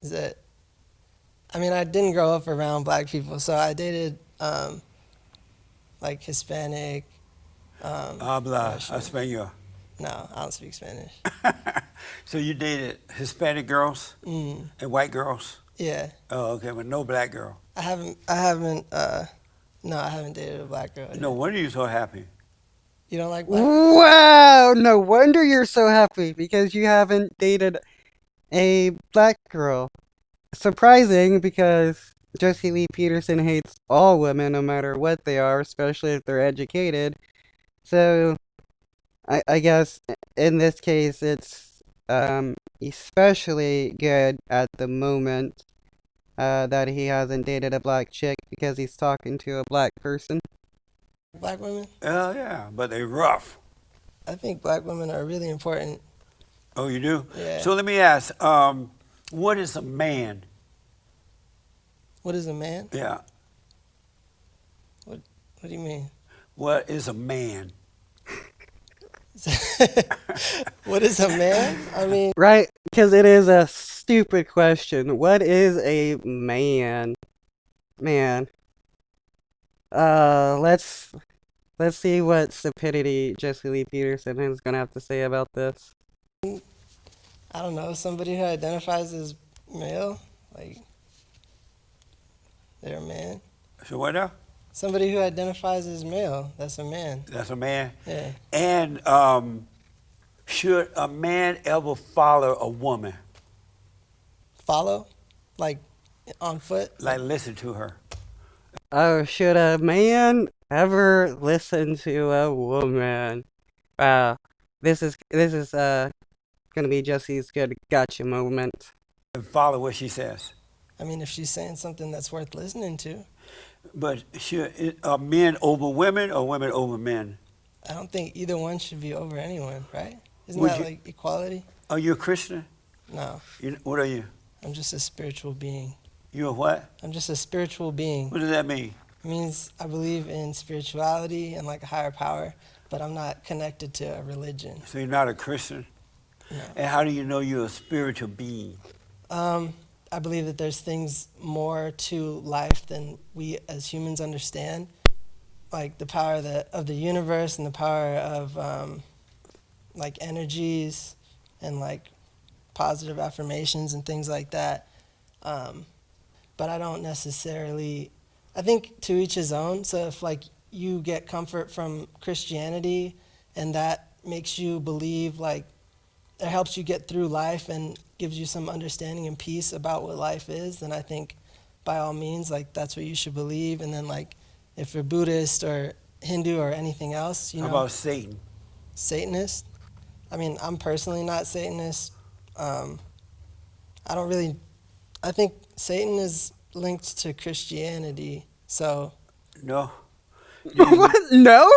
Is that I mean, I didn't grow up around black people, so I dated like Hispanic, Habla Russian. español. No, I don't speak Spanish. So you dated Hispanic girls Mm, and white girls? yeah, Oh, okay, but no black girl. no, I haven't dated a black girl No yet. wonder you're so happy. You don't like black girls? Wow, no wonder you're so happy because you haven't dated a black girl. Surprising because Jesse Lee Peterson hates all women no matter what they are, especially if they're educated. So I guess in this case it's especially good at the moment that he hasn't dated a black chick because he's talking to a black person. Black women? Oh, yeah, but they rough. I think black women are really important. Oh, you do? Yeah. So let me ask, what is a man? What is a man? Yeah, What What do you mean? what is a man? What is a man? I mean, Right? Because it is a stupid question. What is a man? Man. Let's see what stupidity Jesse Lee Peterson is gonna have to say about this. I don't know, somebody who identifies as male, like they're a man. So what now? Somebody who identifies as male, that's a man. That's a man. Yeah. And should a man ever follow a woman? Follow, like on foot. Like listen to her? Oh, should a man ever listen to a woman? Wow, this is gonna be Jesse's good gotcha moment. And follow what she says. I mean, if she's saying something that's worth listening to, But are men over women or women over men? I don't think either one should be over anyone, right? Isn't Would that you? like equality? Are you a Christian? No, What are you? I'm just a spiritual being. You a what? I'm just a spiritual being. What does that mean? It means I believe in spirituality and like a higher power, but I'm not connected to a religion. So you're not a Christian? No. And how do you know you're a spiritual being? I believe that there's things more to life than we as humans understand, like the power of the universe and the power of like energies and like positive affirmations and things like that. But I don't necessarily. I think to each his own. So if like you get comfort from Christianity, and that makes you believe like it helps you get through life and gives you some understanding and peace about what life is, then I think by all means like that's what you should believe. And then like if you're Buddhist or Hindu or anything else, How about Satan? Satanist. I mean, I'm personally not Satanist. I don't really. I think Satan is linked to Christianity, so No. Do you, What? No?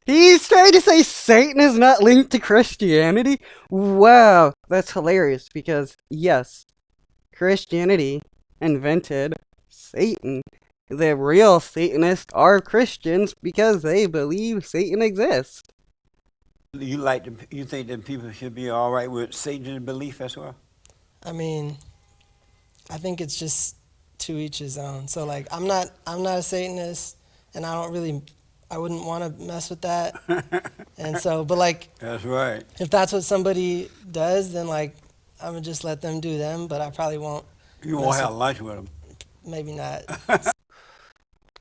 He's trying to say Satan is not linked to Christianity? Wow, that's hilarious because yes, Christianity invented Satan. The real Satanists are Christians because they believe Satan exists. you think that people should be all right with Satan's belief as well? I mean, I think it's just to each his own. So like, I'm not a Satanist, and I wouldn't want to mess with that. And so, but like, That's right. if that's what somebody does, then like, I'm gonna just let them do them. But I probably won't You won't mess have with. lunch with them. Maybe not.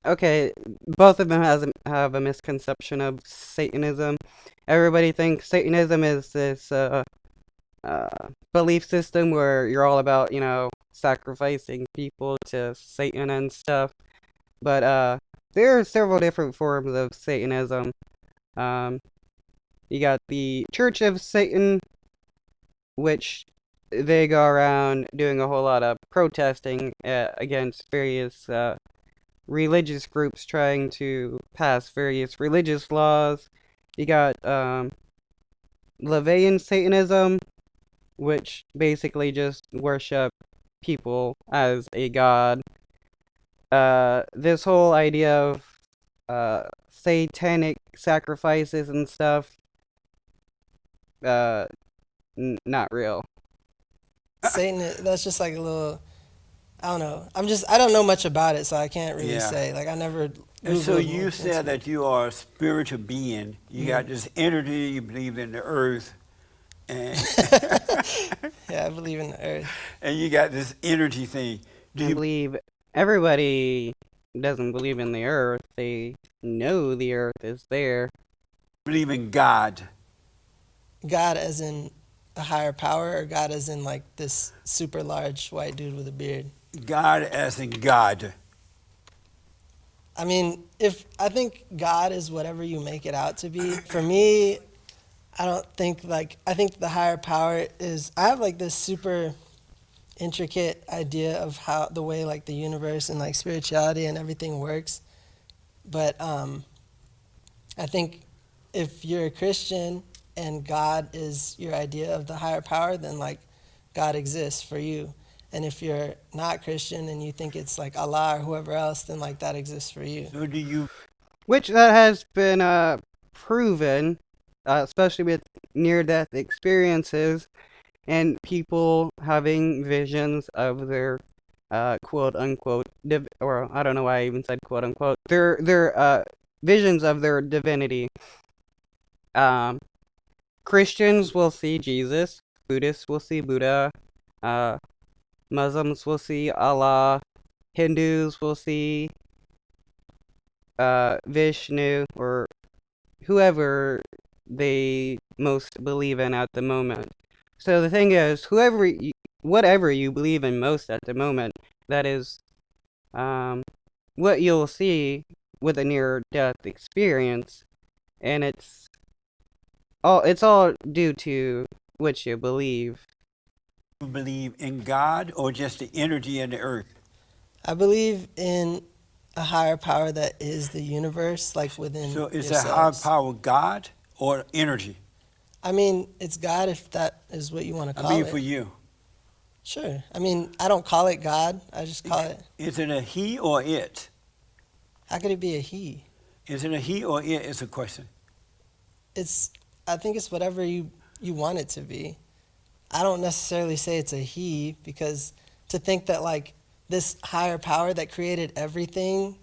Okay, both of them have a misconception of Satanism. Everybody thinks Satanism is this uh, belief system where you're all about, sacrificing people to Satan and stuff. But there are several different forms of Satanism. Um, you got the Church of Satan, which they go around doing a whole lot of protesting against various religious groups trying to pass various religious laws. You got Levian Satanism, which basically just worship people as a god. This whole idea of satanic sacrifices and stuff, not real. Satan, that's just like a little. I don't know. I don't know much about it, so I can't really Yeah. say. Like I never And so Googled and you looked said into it. that you are a spiritual being. You got this energy. You believe in the earth, and Yeah, I believe in the earth. and you got this energy thing. Do I you believe everybody doesn't believe in the earth. They know the earth is there. believe in God? God as in a higher power, or God as in like this super large white dude with a beard? God as in God. I mean, if I think God is whatever you make it out to be. For me, I don't think like I think the higher power is. I have like this super intricate idea of how the way like the universe and like spirituality and everything works. But I think if you're a Christian and God is your idea of the higher power, then like God exists for you. And if you're not Christian and you think it's like Allah or whoever else, then like that exists for you. So do you Which that has been proven, especially with near-death experiences and people having visions of their quote unquote or I don't know why I even said quote unquote their visions of their divinity. Um, Christians will see Jesus, Buddhists will see Buddha, uh, Muslims will see Allah, Hindus will see Vishnu or whoever they most believe in at the moment. So the thing is, whatever you believe in most at the moment, that is um, what you'll see with a near-death experience, and it's all due to what you believe. believe in God or just the energy in the earth? I believe in a higher power that is the universe, like within So is that higher yourselves. power God or energy? I mean, it's God if that is what you want to I call mean it. for you. Sure. I mean, I don't call it God. I just call it. Is it a he or it? How could it be a he? Is it a he or it is a question. It's. I think it's whatever you want it to be. I don't necessarily say it's a he because to think that like this higher power that created everything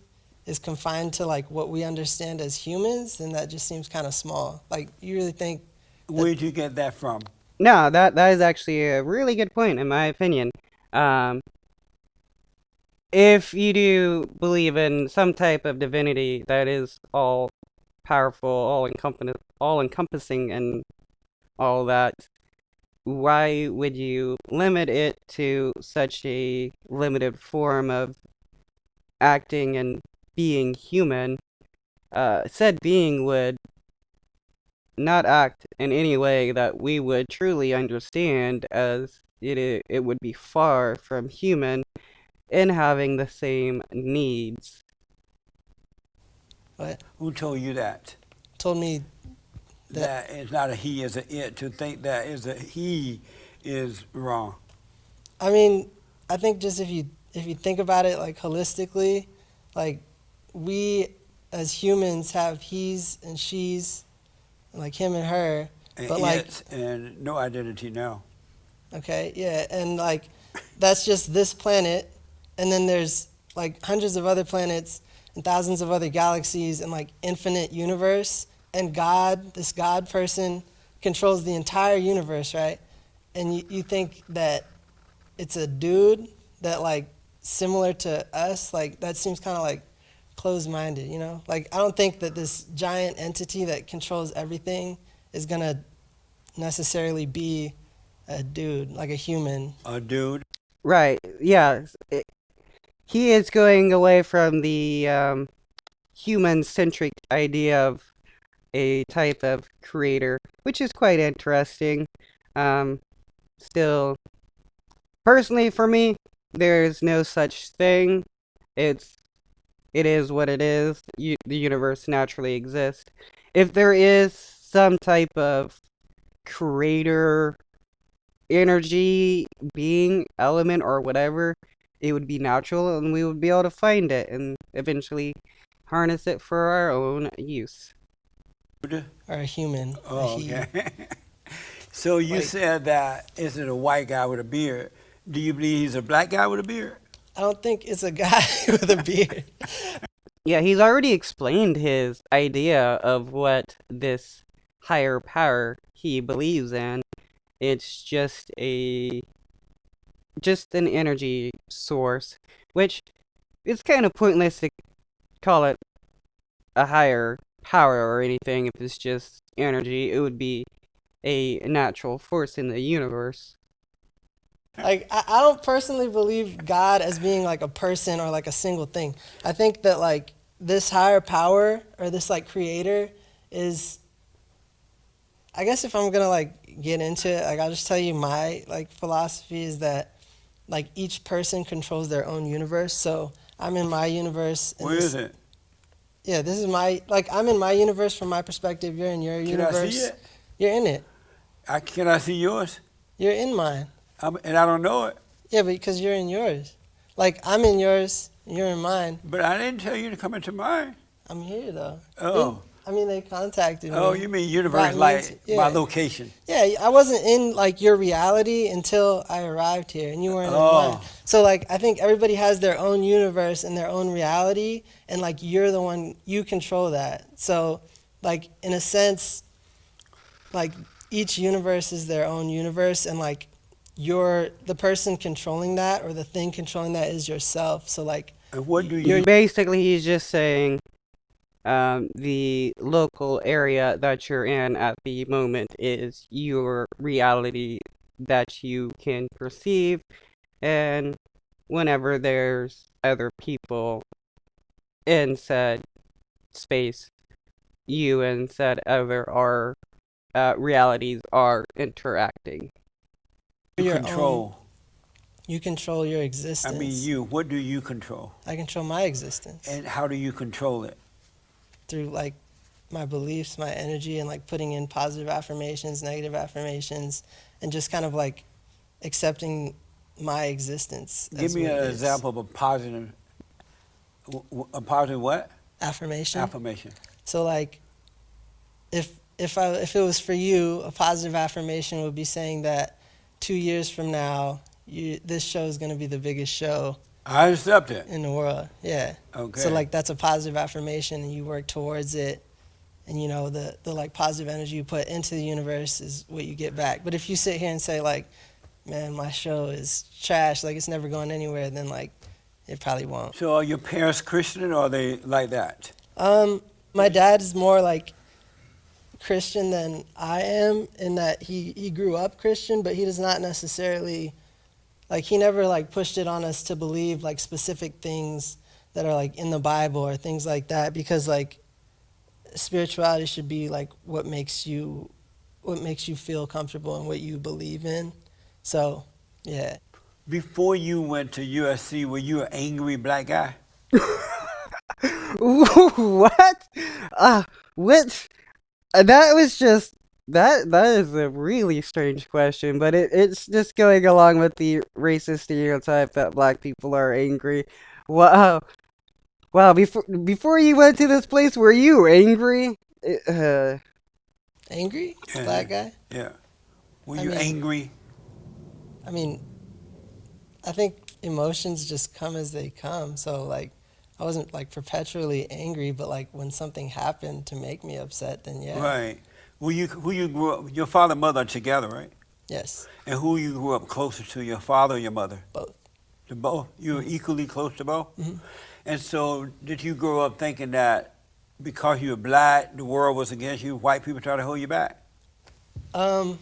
is confined to like what we understand as humans, then that just seems kind of small. Like you really think Where'd you get that from? No, that is actually a really good point in my opinion. Um, if you do believe in some type of divinity that is all powerful, all encompassing, and all that, why would you limit it to such a limited form of acting and being human? Said being would not act in any way that we would truly understand, as it would be far from human in having the same needs. what Who told you that? told me that That it's not a he, it's a it. To think that is a he is wrong. I mean, I think just if you think about it like holistically, like we as humans have he's and she's, like him and her, And but like it's and no identity now. okay, yeah, and like that's just this planet, and then there's like hundreds of other planets and thousands of other galaxies and like infinite universe, and God, this God person, controls the entire universe, right? And you think that it's a dude that like similar to us, like that seems kind of like closed-minded, you know? Like I don't think that this giant entity that controls everything is gonna necessarily be a dude, like a human. A dude. Right, yeah. He is going away from the human-centric idea of a type of creator, which is quite interesting. Um, Still, personally for me, there's no such thing. It's it is what it is. The universe naturally exists. If there is some type of creator energy, being, element, or whatever, it would be natural and we would be able to find it and eventually harness it for our own use. Or a human, a Oh, he. okay. So you Like, said that is it a white guy with a beard? Do you believe he's a black guy with a beard? I don't think it's a guy with a beard. Yeah, he's already explained his idea of what this higher power he believes in. It's just an energy source, which it's kind of pointless to call it a higher power or anything if it's just energy. It would be a natural force in the universe. Like, I don't personally believe God as being like a person or like a single thing. I think that like this higher power or this like creator is, I guess if I'm gonna like get into it, like I'll just tell you my like philosophy is that like each person controls their own universe. So I'm in my universe. And Where this, is it? Yeah, this is my, like I'm in my universe from my perspective. You're in your Can I universe. see it? You're in it. Can I see yours? You're in mine. And I don't know it. Yeah, because you're in yours. Like I'm in yours, you're in mine. But I didn't tell you to come into mine. I'm here though. Oh. I mean, they contacted me. Oh, you mean universe brought me like into- yeah. my location? Yeah, I wasn't in like your reality until I arrived here, and you weren't in Oh. mine. So like, I think everybody has their own universe and their own reality, and like you're the one, you control that. So like in a sense, like each universe is their own universe, and like you're the person controlling that or the thing controlling that is yourself. So like And what do You're you? basically he's just saying the local area that you're in at the moment is your reality that you can perceive, and whenever there's other people in said space, you and said other are realities are interacting. your Control. you control your I existence. mean, you. What do you control? I control my existence And how do you control it? through like my beliefs, my energy, and like putting in positive affirmations, negative affirmations, and just kind of like accepting my existence. Give as me what an it is. example of a positive what? Affirmation. Affirmation. So like, if it was for you, a positive affirmation would be saying that 2 years from now, this show is going to be the biggest show I accept it. in the world. Yeah. Okay. So like that's a positive affirmation, and you work towards it, and you know the like positive energy you put into the universe is what you get back. But if you sit here and say like, man, my show is trash, like it's never going anywhere, then like it probably won't. So are your parents Christian or are they like that? My dad is more like Christian than I am in that he grew up Christian, but he does not necessarily, like he never like pushed it on us to believe like specific things that are like in the Bible or things like that, because like spirituality should be like what makes you feel comfortable and what you believe in. So yeah. Before you went to USC, were you an angry black guy? What? What? That was just that is a really strange question, but it's just going along with the racist stereotype that black people are angry. Wow, wow. Before you went to this place, were you angry? Angry? Yeah. Black guy? Yeah. Were I you mean- angry? I mean, I think emotions just come as they come. So like, I wasn't like perpetually angry, but like when something happened to make me upset, then yeah. Right. Who you grew up? Your father and mother are together, right? Yes, And who you grew up closer to, your father or your mother? both. To both. You were equally close to both. Mhm. And so, did you grow up thinking that because you were black, the world was against you? White people try to hold you back. I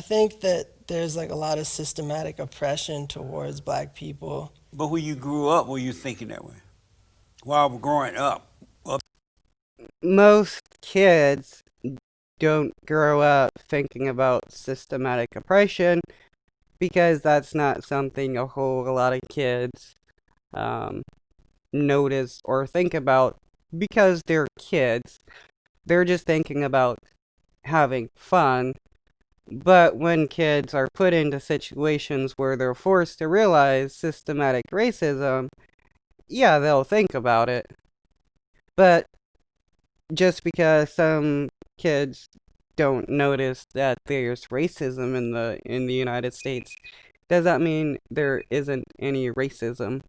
think that there's like a lot of systematic oppression towards black people. But when you grew up, were you thinking that way? While growing up. Most kids don't grow up thinking about systematic oppression because that's not something a whole lot of kids notice or think about because they're kids. They're just thinking about having fun. But when kids are put into situations where they're forced to realize systematic racism, yeah, they'll think about it. But just because some kids don't notice that there's racism in the United States, does that mean there isn't any racism?